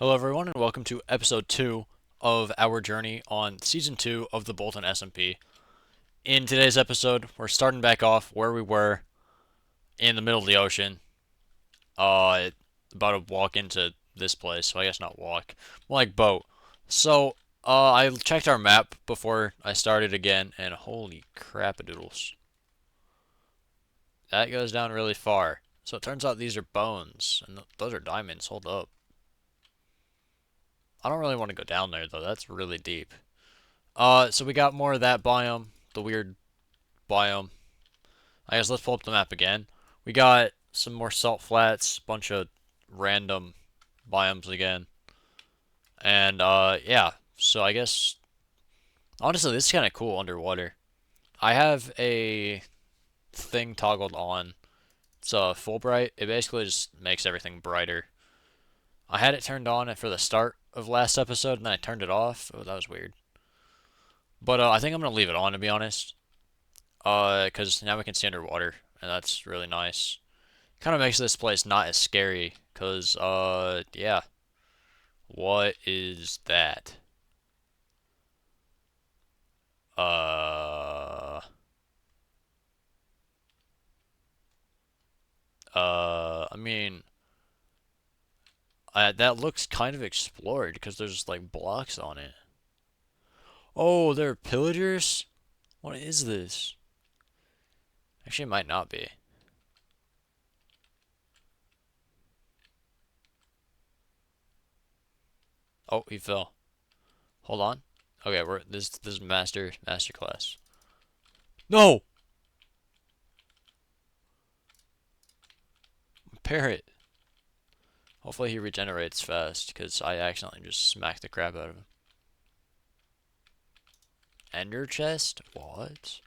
Hello everyone and welcome to episode 2 of our journey on season 2 of the Bolton SMP. In today's episode, we're starting back off where we were in the middle of the ocean. About to walk into this place, so I guess not walk, more like boat. So, I checked our map before I started again, and holy crap-a-doodles. That goes down really far. So it turns out these are bones, and those are diamonds. Hold up. I don't really want to go down there though. That's really deep. So we got more of that biome, the weird biome. I guess let's pull up the map again. We got some more salt flats, bunch of random biomes again. And yeah. So I guess honestly this is kind of cool underwater. I have a thing toggled on. It's full bright. It basically just makes everything brighter. I had it turned on for the start of last episode and then I turned it off. Oh, that was weird. But I think I'm gonna leave it on to be honest. Because now we can see underwater, and that's really nice. Kind of makes this place not as scary, because, yeah. What is that? Uh, I mean, that looks kind of explored, because there's, like, blocks on it. Oh, they're pillagers? What is this? Actually, it might not be. Oh, he fell. Hold on. Okay, we're this is master class. No! Parrot. Hopefully he regenerates fast, because I accidentally just smacked the crap out of him. Ender chest? What?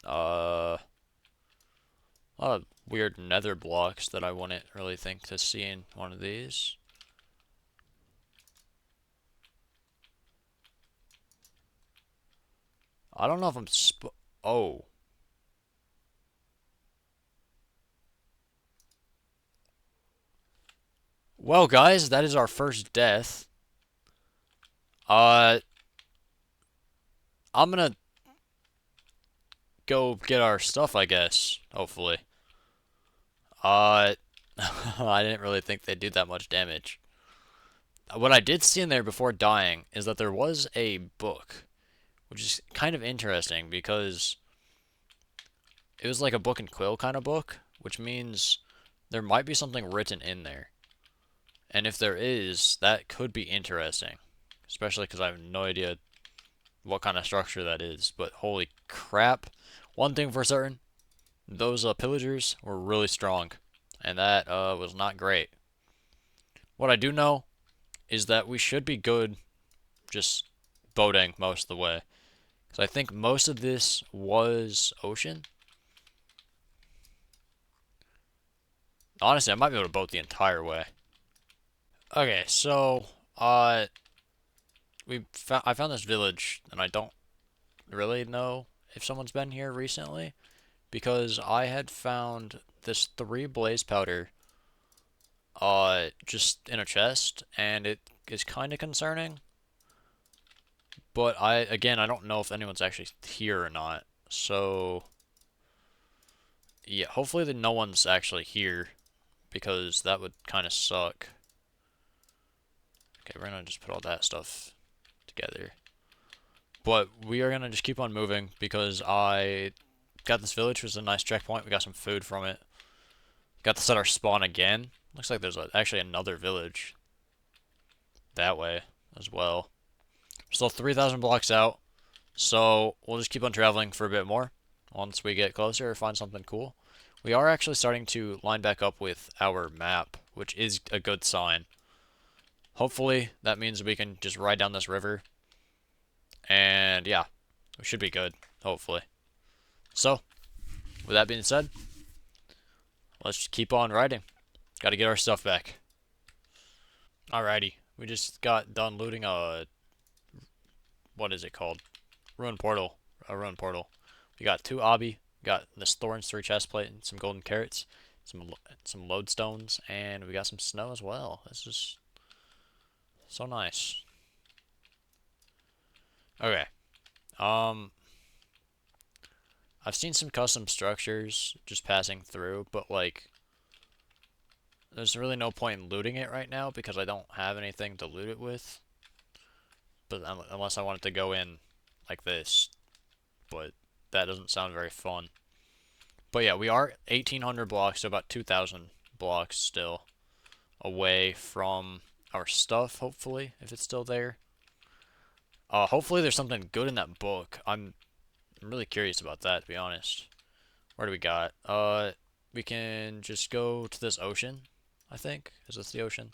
A lot of weird nether blocks that I wouldn't really think to see in one of these. I don't know if oh. Well, guys, that is our first death. Uh, I'm gonna go get our stuff, I guess. Hopefully. Uh, I didn't really think they'd do that much damage. What I did see in there before dying is that there was a book, which is kind of interesting because it was like a book and quill kind of book, which means there might be something written in there. And if there is, that could be interesting. Especially because I have no idea what kind of structure that is. But holy crap. One thing for certain, those pillagers were really strong. And that was not great. What I do know is that we should be good just boating most of the way. Because I think most of this was ocean. Honestly, I might be able to boat the entire way. Okay, so I found this village, and I don't really know if someone's been here recently because I had found this 3 blaze powder just in a chest, and it is kind of concerning. But I don't know if anyone's actually here or not. So yeah, hopefully that no one's actually here because that would kind of suck. Okay, we're gonna just put all that stuff together. But we are gonna just keep on moving because I got this village, which is a nice checkpoint. We got some food from it. Got to set our spawn again. Looks like there's actually another village that way as well. We're still 3,000 blocks out, so we'll just keep on traveling for a bit more. Once we get closer or find something cool. We are actually starting to line back up with our map, which is a good sign. Hopefully, that means we can just ride down this river. And yeah, we should be good, hopefully. So, with that being said, let's just keep on riding. Gotta get our stuff back. Alrighty, we just got done looting a what is it called? Ruin portal. A ruin portal. We got 2 obby. We got this thorns, 3 chest plate, and some golden carrots, some lodestones, and we got some snow as well. This is so nice. Okay. Um, I've seen some custom structures just passing through, but like, there's really no point in looting it right now because I don't have anything to loot it with. But unless I wanted to go in like this, but that doesn't sound very fun. But yeah, we are 1,800 blocks, so about 2,000 blocks still away from our stuff, hopefully, if it's still there. Hopefully there's something good in that book. I'm really curious about that, to be honest. Where do we got? We can just go to this ocean, I think. Is this the ocean?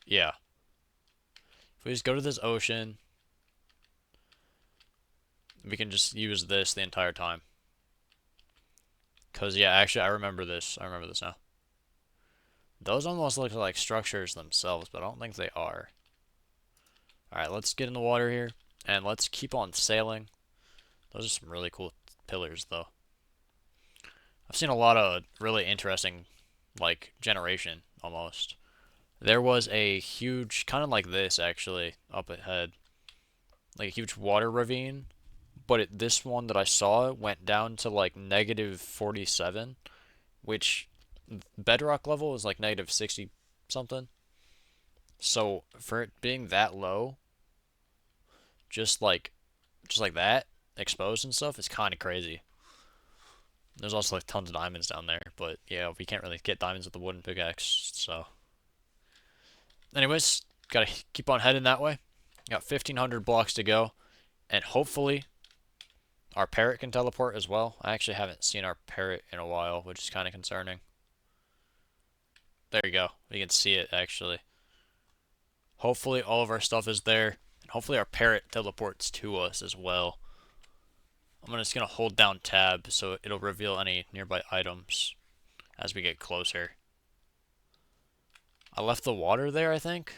Yeah. If we just go to this ocean, we can just use this the entire time. Because, yeah, actually, I remember this. I remember this now. Those almost look like structures themselves, but I don't think they are. Alright, let's get in the water here, and let's keep on sailing. Those are some really cool pillars, though. I've seen a lot of really interesting, like, generation, almost. There was a huge, kind of like this, actually, up ahead. Like a huge water ravine, but this one that I saw went down to, like, negative 47, which Bedrock level is, like, negative 60 something. So, for it being that low, just like that, exposed and stuff, is kind of crazy. There's also like tons of diamonds down there, but yeah, we can't really get diamonds with the wooden pickaxe, so. Anyways, gotta keep on heading that way. Got 1,500 blocks to go, and hopefully our parrot can teleport as well. I actually haven't seen our parrot in a while, which is kind of concerning. There you go. We can see it, actually. Hopefully all of our stuff is there, and hopefully our parrot teleports to us as well. I'm just going to hold down tab so it'll reveal any nearby items as we get closer. I left the water there, I think.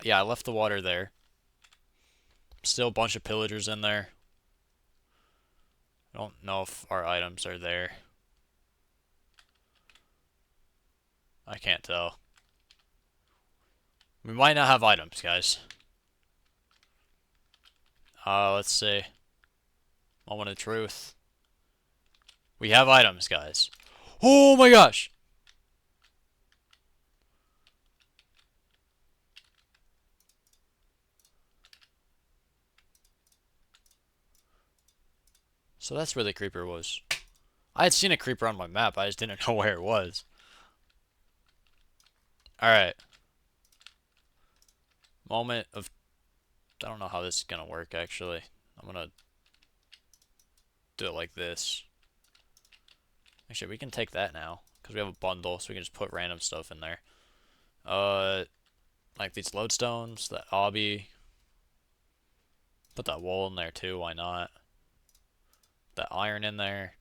Yeah, I left the water there. Still a bunch of pillagers in there. I don't know if our items are there. I can't tell. We might not have items, guys. Let's see. Moment of truth. We have items, guys. Oh my gosh! So that's where the creeper was. I had seen a creeper on my map, I just didn't know where it was. Alright. Moment of... I don't know how this is gonna work, actually. I'm gonna do it like this. Actually, we can take that now, because we have a bundle, so we can just put random stuff in there. Like these lodestones, that obby. Put that wool in there too, why not? That iron in there.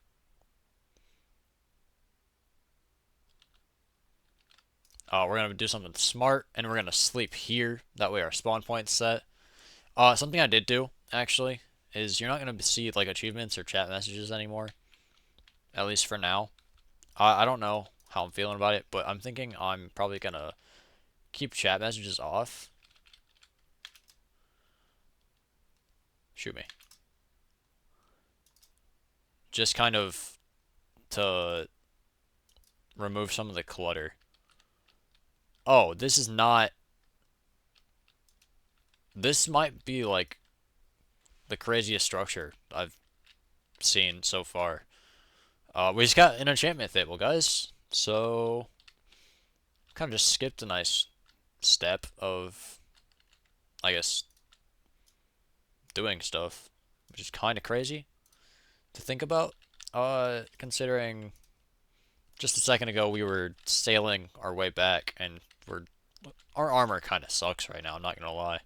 We're gonna do something smart, and we're gonna sleep here. That way our spawn point's set. Something I did do, actually, is you're not gonna see, like, achievements or chat messages anymore. At least for now. I don't know how I'm feeling about it, but I'm thinking I'm probably gonna keep chat messages off. Shoot me. Just kind of to remove some of the clutter. Oh, this is not... This might be, like, the craziest structure I've seen so far. We just got an enchantment table, guys. So, kind of just skipped a nice step of, I guess, doing stuff, which is kind of crazy to think about. Considering just a second ago we were sailing our way back, and our armor kind of sucks right now. I'm not gonna lie.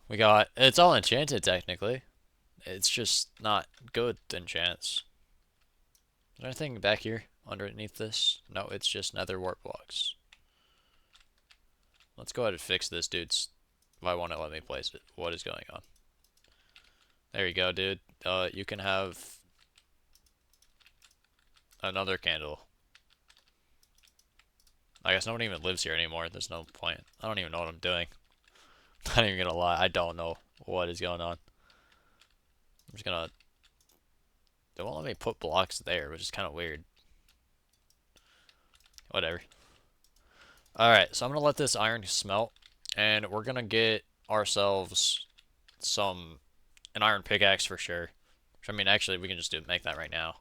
It's all enchanted technically. It's just not good enchants. Is there anything back here underneath this? No, it's just nether wart blocks. Let's go ahead and fix this dude's If I want to let me place it. What is going on? There you go, dude. You can have another candle. I guess nobody even lives here anymore. There's no point. I don't even know what I'm doing. I'm not even gonna lie. I don't know what is going on. I'm just gonna... They won't let me put blocks there, which is kind of weird. Whatever. Alright, so I'm gonna let this iron smelt, and we're gonna get ourselves an iron pickaxe for sure. Which, I mean, actually, we can just make that right now.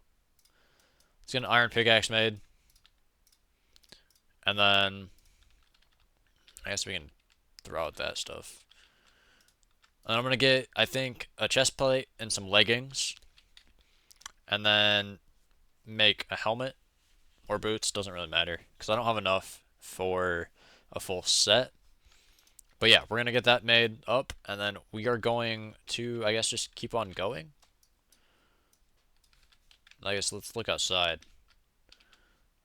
Let's get an iron pickaxe made. And then, I guess we can throw out that stuff. And I'm gonna get, I think, a chest plate and some leggings. And then make a helmet or boots, doesn't really matter. Because I don't have enough for a full set. But yeah, we're gonna get that made up, and then we are going to, I guess, just keep on going. I guess let's look outside.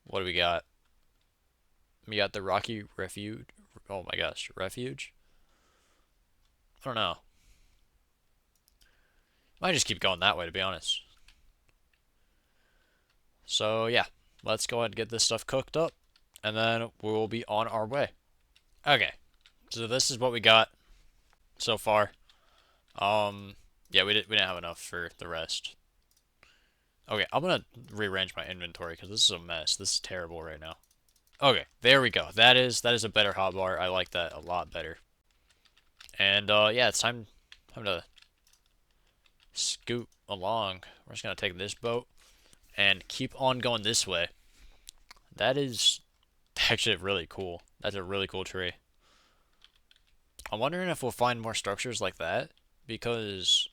What do we got? We got the Rocky Refuge. Oh my gosh, Refuge? I don't know. Might just keep going that way, to be honest. So yeah, let's go ahead and get this stuff cooked up, and then we'll be on our way. Okay, so this is what we got so far. Yeah, we didn't have enough for the rest. Okay, I'm gonna rearrange my inventory because this is a mess. This is terrible right now. Okay, there we go. That is a better hotbar. I like that a lot better. And yeah, it's time to scoot along. We're just gonna take this boat and keep on going this way. That is actually really cool. That's a really cool tree. I'm wondering if we'll find more structures like that because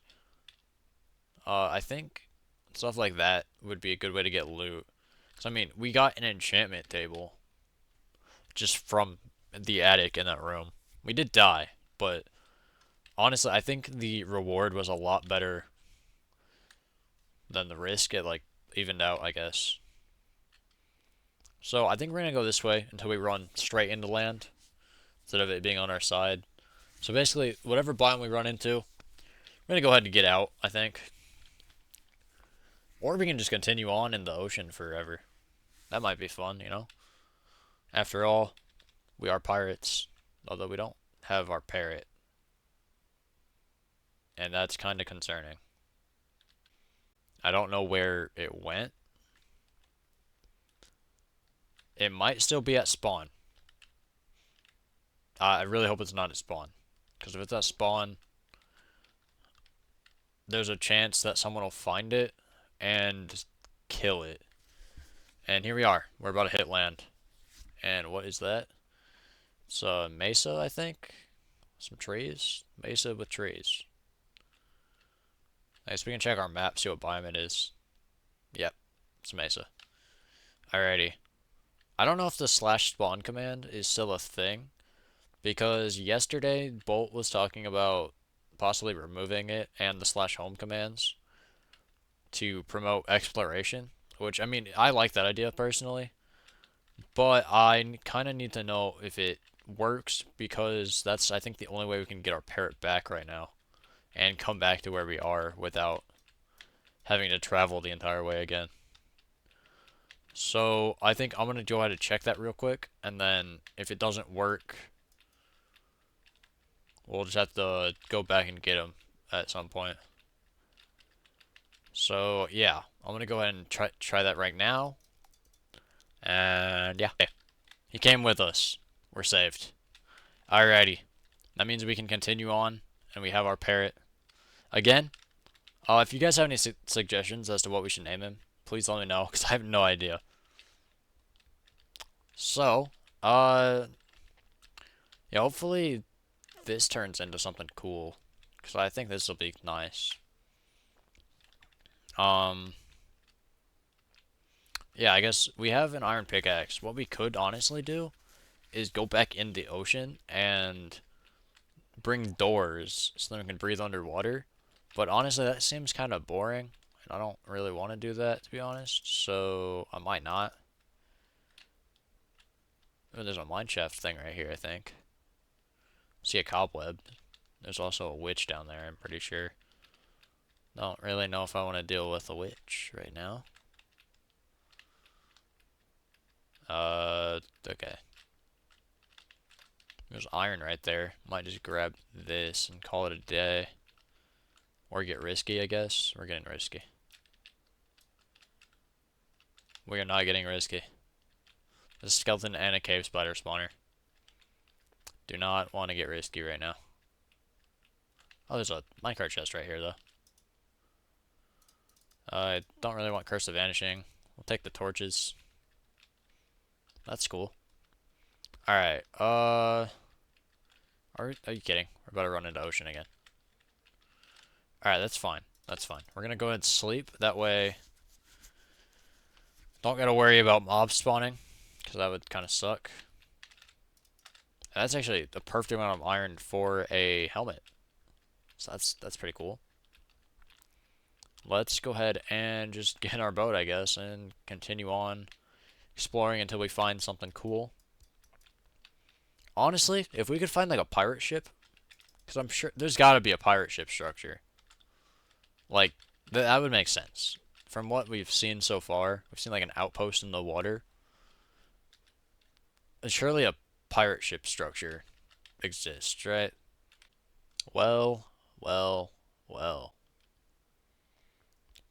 I think stuff like that would be a good way to get loot. Because I mean, we got an enchantment table just from the attic in that room. We did die, but honestly, I think the reward was a lot better than the risk. It like evened out, I guess. So I think we're gonna go this way until we run straight into land instead of it being on our side. So basically, whatever biome we run into, we're gonna go ahead and get out, I think. Or we can just continue on in the ocean forever. That might be fun, you know? After all, we are pirates, although we don't have our parrot. And that's kind of concerning. I don't know where it went. It might still be at spawn. I really hope it's not at spawn. Because if it's at spawn, there's a chance that someone will find it and kill it. And here we are. We're about to hit land. And what is that? It's a mesa, I think. Some trees. Mesa with trees. I guess we can check our map, see what biome it is. Yep, it's mesa. Alrighty. I don't know if the slash spawn command is still a thing, because yesterday Bolt was talking about possibly removing it and the slash home commands to promote exploration, which, I mean, I like that idea personally, but I kind of need to know if it works because that's, I think, the only way we can get our parrot back right now and come back to where we are without having to travel the entire way again. So I think I'm gonna go ahead and check that real quick, and then if it doesn't work, we'll just have to go back and get him at some point. So yeah, I'm gonna go ahead and try that right now. And yeah, he came with us. We're saved. Alrighty, that means we can continue on, and we have our parrot again. If you guys have any suggestions as to what we should name him, please let me know, because I have no idea. So, yeah, hopefully this turns into something cool, because I think this will be nice. Yeah, I guess we have an iron pickaxe. What we could honestly do is go back in the ocean and bring doors so that we can breathe underwater. But honestly, that seems kind of boring, and I don't really want to do that, to be honest, so I might not. Oh, there's a mineshaft thing right here, I think. See a cobweb. There's also a witch down there, I'm pretty sure. Don't really know if I want to deal with a witch right now. Okay. There's iron right there. Might just grab this and call it a day. Or get risky, I guess. We're getting risky. We are not getting risky. There's a skeleton and a cave spider spawner. Do not want to get risky right now. Oh, there's a minecart chest right here, though. I don't really want Curse of Vanishing. We'll take the torches. That's cool. Alright, are you kidding? We're about to run into ocean again. Alright, that's fine. That's fine. We're gonna go ahead and sleep. That way, don't gotta worry about mobs spawning, because that would kind of suck. And that's actually the perfect amount of iron for a helmet. So that's pretty cool. Let's go ahead and just get in our boat, I guess, and continue on exploring until we find something cool. Honestly, if we could find like a pirate ship, because I'm sure there's got to be a pirate ship structure. Like, that would make sense. From what we've seen so far, we've seen like an outpost in the water. And surely a pirate ship structure exists, right? Well, well, well.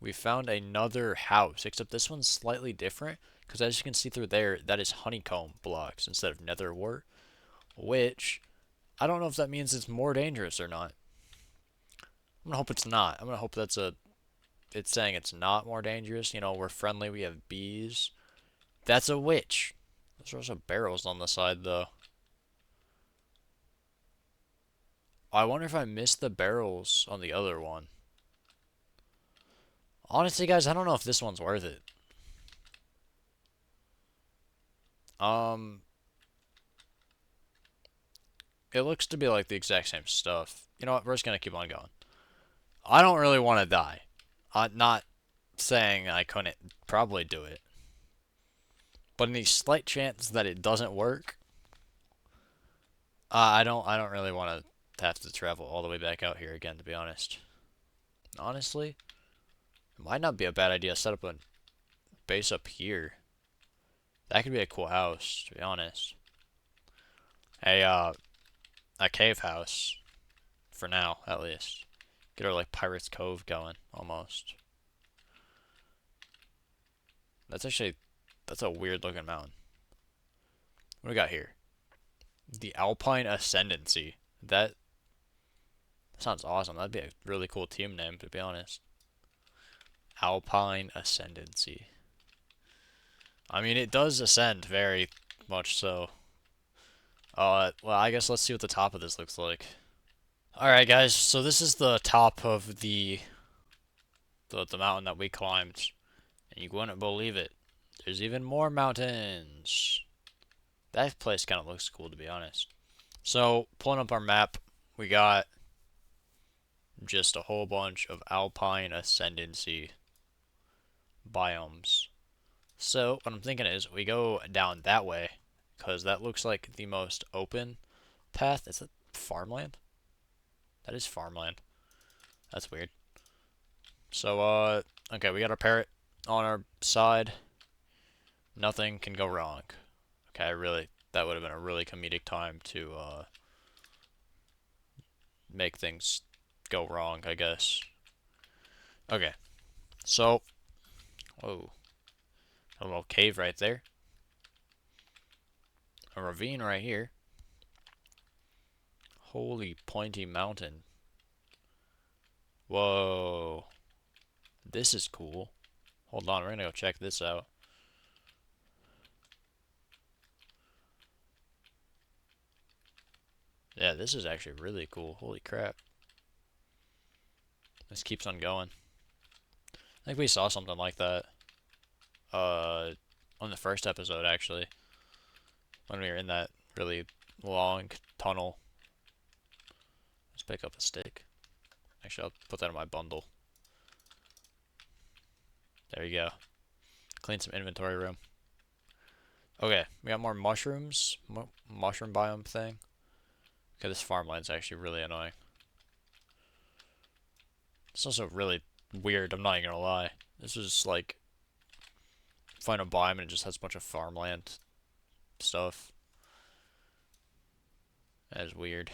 We found another house, except this one's slightly different. Because as you can see through there, that is honeycomb blocks instead of nether wart. Which, I don't know if that means it's more dangerous or not. I'm gonna hope it's not. I'm gonna hope it's saying it's not more dangerous. You know, we're friendly, we have bees. That's a witch. There's also barrels on the side, though. I wonder if I missed the barrels on the other one. Honestly, guys, I don't know if this one's worth it. Um, it looks to be like the exact same stuff. You know what? We're just gonna keep on going. I don't really want to die. I'm not saying I couldn't probably do it. But in the slight chance that it doesn't work, I don't really want to have to travel all the way back out here again, to be honest. Honestly, it might not be a bad idea to set up a base up here. That could be a cool house, to be honest. A cave house. For now, at least. Get our, like, Pirate's Cove going, almost. That's a weird looking mountain. What do we got here? The Alpine Ascendancy. That sounds awesome. That'd be a really cool team name, to be honest. Alpine Ascendancy. I mean, it does ascend very much so. Well, I guess let's see what the top of this looks like. Alright, guys, so this is the top of the mountain that we climbed. And you wouldn't believe it. There's even more mountains. That place kind of looks cool, to be honest. So, pulling up our map, we got just a whole bunch of Alpine Ascendancy biomes. So, what I'm thinking is we go down that way, because that looks like the most open path. Is it farmland? That is farmland. That's weird. So, okay, we got our parrot on our side. Nothing can go wrong. Okay, that would have been a really comedic time to, make things go wrong, I guess. Okay, so, whoa, a little cave right there. A ravine right here. Holy pointy mountain. Whoa. This is cool. Hold on, we're gonna go check this out. Yeah, this is actually really cool. Holy crap. This keeps on going. I think we saw something like that. On the first episode, actually. When we were in that really long tunnel. Let's pick up a stick. Actually, I'll put that in my bundle. There you go. Clean some inventory room. Okay, we got more mushrooms. Mushroom biome thing. Okay, this farmland's actually really annoying. It's also really weird, I'm not even gonna lie. This is like, find a biome and it just has a bunch of farmland stuff. That is weird.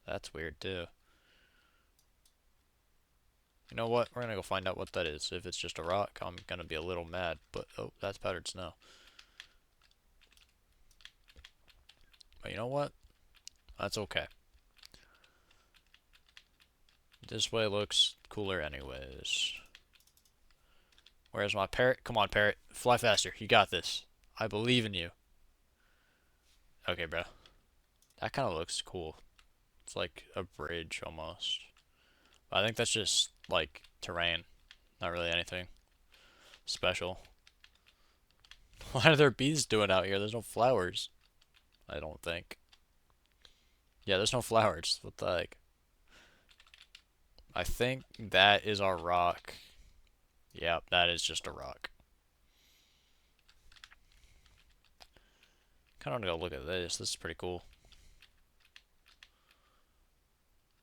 That's weird too. You know what? We're gonna go find out what that is. If it's just a rock, I'm gonna be a little mad. But, oh, that's powdered snow. But you know what? That's okay. This way looks cooler anyways. Where's my parrot? Come on, parrot. Fly faster. You got this. I believe in you. Okay, bro. That kind of looks cool. It's like a bridge almost. But I think that's just like terrain. Not really anything special. What are there bees doing out here? There's no flowers. I don't think. Yeah, there's no flowers. What the heck? I think that is our rock. Yep, that is just a rock. Kind of want to go look at this. This is pretty cool.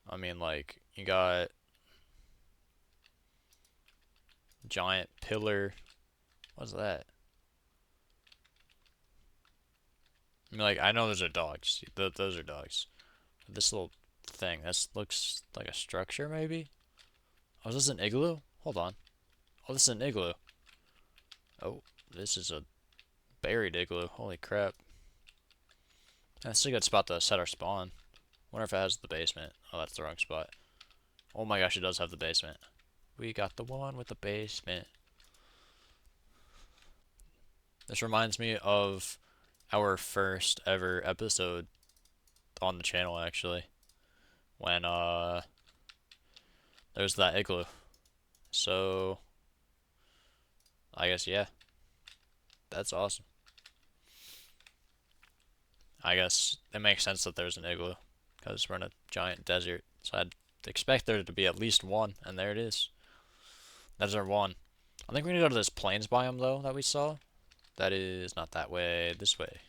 I mean, like, you got giant pillar. What's that? I mean, like, I know those are dogs. Those are dogs. But this little thing, this looks like a structure, maybe? Oh, is this an igloo? Hold on. Oh, this is an igloo. Oh, this is a buried igloo. Holy crap. That's a good spot to set our spawn. Wonder if it has the basement. Oh, that's the wrong spot. Oh my gosh, it does have the basement. We got the one with the basement. This reminds me of our first ever episode on the channel, actually. When, there's that igloo. So, I guess, yeah. That's awesome. I guess it makes sense that there's an igloo. Because we're in a giant desert. So I'd expect there to be at least one. And there it is. That's our one. I think we need to go to this plains biome, though, that we saw. That is not that way, this way.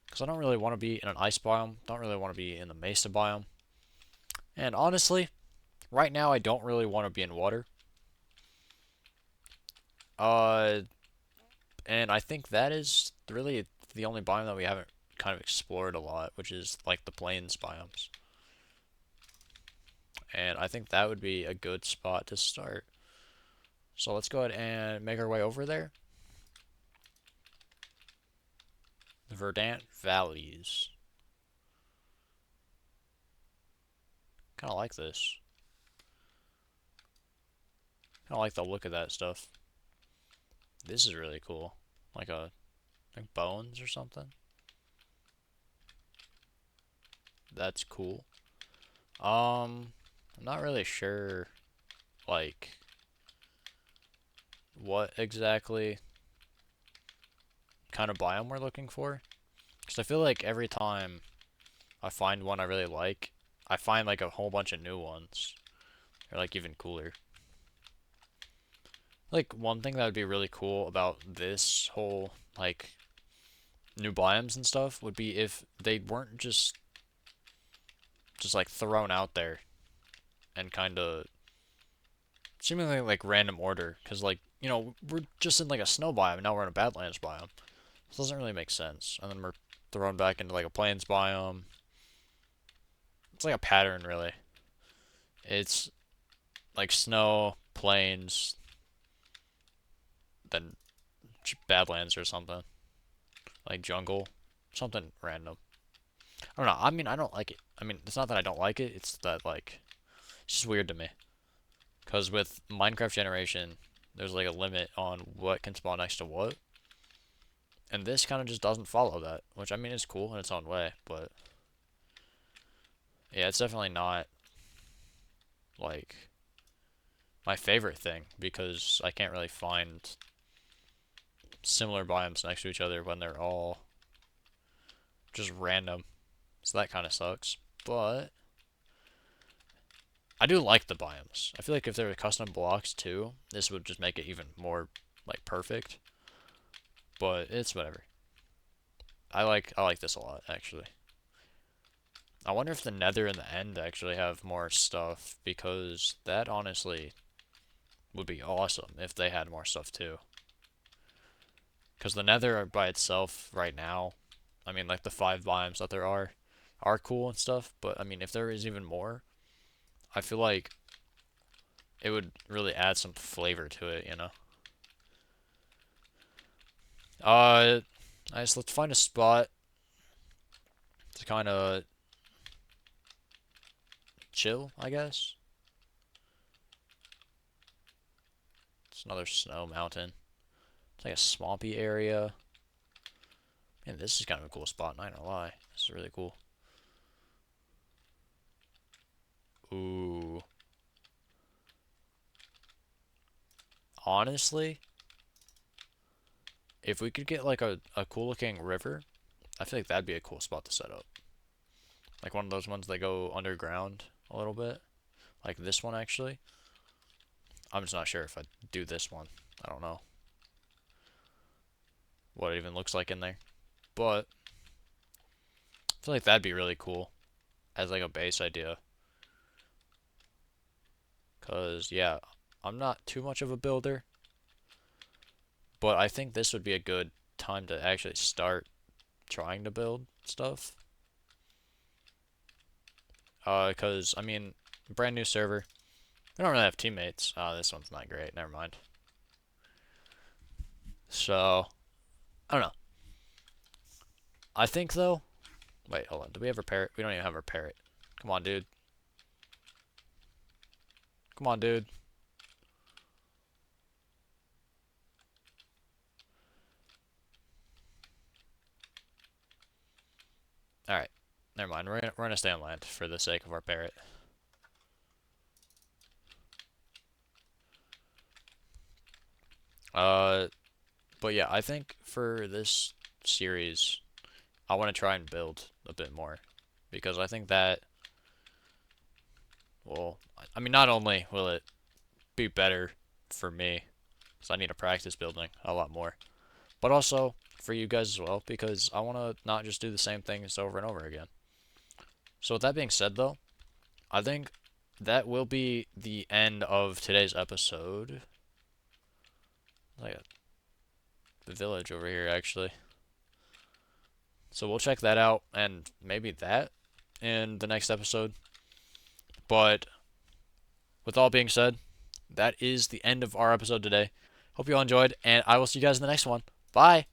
Because I don't really want to be in an ice biome. Don't really want to be in the mesa biome. And honestly, right now I don't really want to be in water. Uh, and I think that is really the only biome that we haven't kind of explored a lot, which is like the plains biomes. And I think that would be a good spot to start. So let's go ahead and make our way over there. Verdant Valleys. Kind of like this. Kind of like the look of that stuff. This is really cool. Like bones or something. That's cool. I'm not really sure, like, what exactly kind of biome we're looking for. Because I feel like every time I find one I really like, I find like a whole bunch of new ones. They're like even cooler. Like one thing that would be really cool about this whole like new biomes and stuff would be if they weren't just like thrown out there and kind of seemingly like random order. Because like, you know, we're just in like a snow biome and now we're in a badlands biome. This doesn't really make sense. And then we're thrown back into like a plains biome. It's like a pattern, really. It's like snow, plains, then badlands or something. Like jungle. Something random. I don't know. I mean, I don't like it. I mean, it's not that I don't like it. It's that, like, it's just weird to me. Because with Minecraft Generation, there's like a limit on what can spawn next to what. And this kind of just doesn't follow that. Which, I mean, is cool in its own way. But, yeah, it's definitely not, like, my favorite thing. Because I can't really find similar biomes next to each other when they're all just random. So that kind of sucks. But I do like the biomes. I feel like if there were custom blocks too, this would just make it even more like perfect. But it's whatever. I like this a lot actually. I wonder if the Nether and the End actually have more stuff, because that honestly would be awesome if they had more stuff too. Because the Nether by itself right now, I mean, like the 5 biomes that there are cool and stuff, but I mean, if there is even more, I feel like it would really add some flavor to it, you know? Nice, let's find a spot to kind of chill, I guess. It's another snow mountain. It's like a swampy area. Man, this is kind of a cool spot, not gonna lie. This is really cool. Ooh. Honestly, if we could get like a cool looking river, I feel like that'd be a cool spot to set up. Like one of those ones that go underground a little bit. Like this one, actually. I'm just not sure if I'd do this one. I don't know what it even looks like in there. But I feel like that'd be really cool as like a base idea. Because, yeah, I'm not too much of a builder. But I think this would be a good time to actually start trying to build stuff. Because, I mean, brand new server. We don't really have teammates. This one's not great. Never mind. So, I don't know. I think, though... Wait, hold on. Do we have a parrot? We don't even have a parrot. Come on, dude. Come on, dude. Alright. Never mind. We're gonna stay on land for the sake of our parrot. But yeah, I think for this series, I want to try and build a bit more. Because I think that, well, I mean, not only will it be better for me, because I need to practice building a lot more, but also for you guys as well, because I want to not just do the same things over and over again. So with that being said, though, I think that will be the end of today's episode. Like the village over here, actually. So we'll check that out, and maybe that in the next episode. But with all being said, that is the end of our episode today. Hope you all enjoyed, and I will see you guys in the next one. Bye!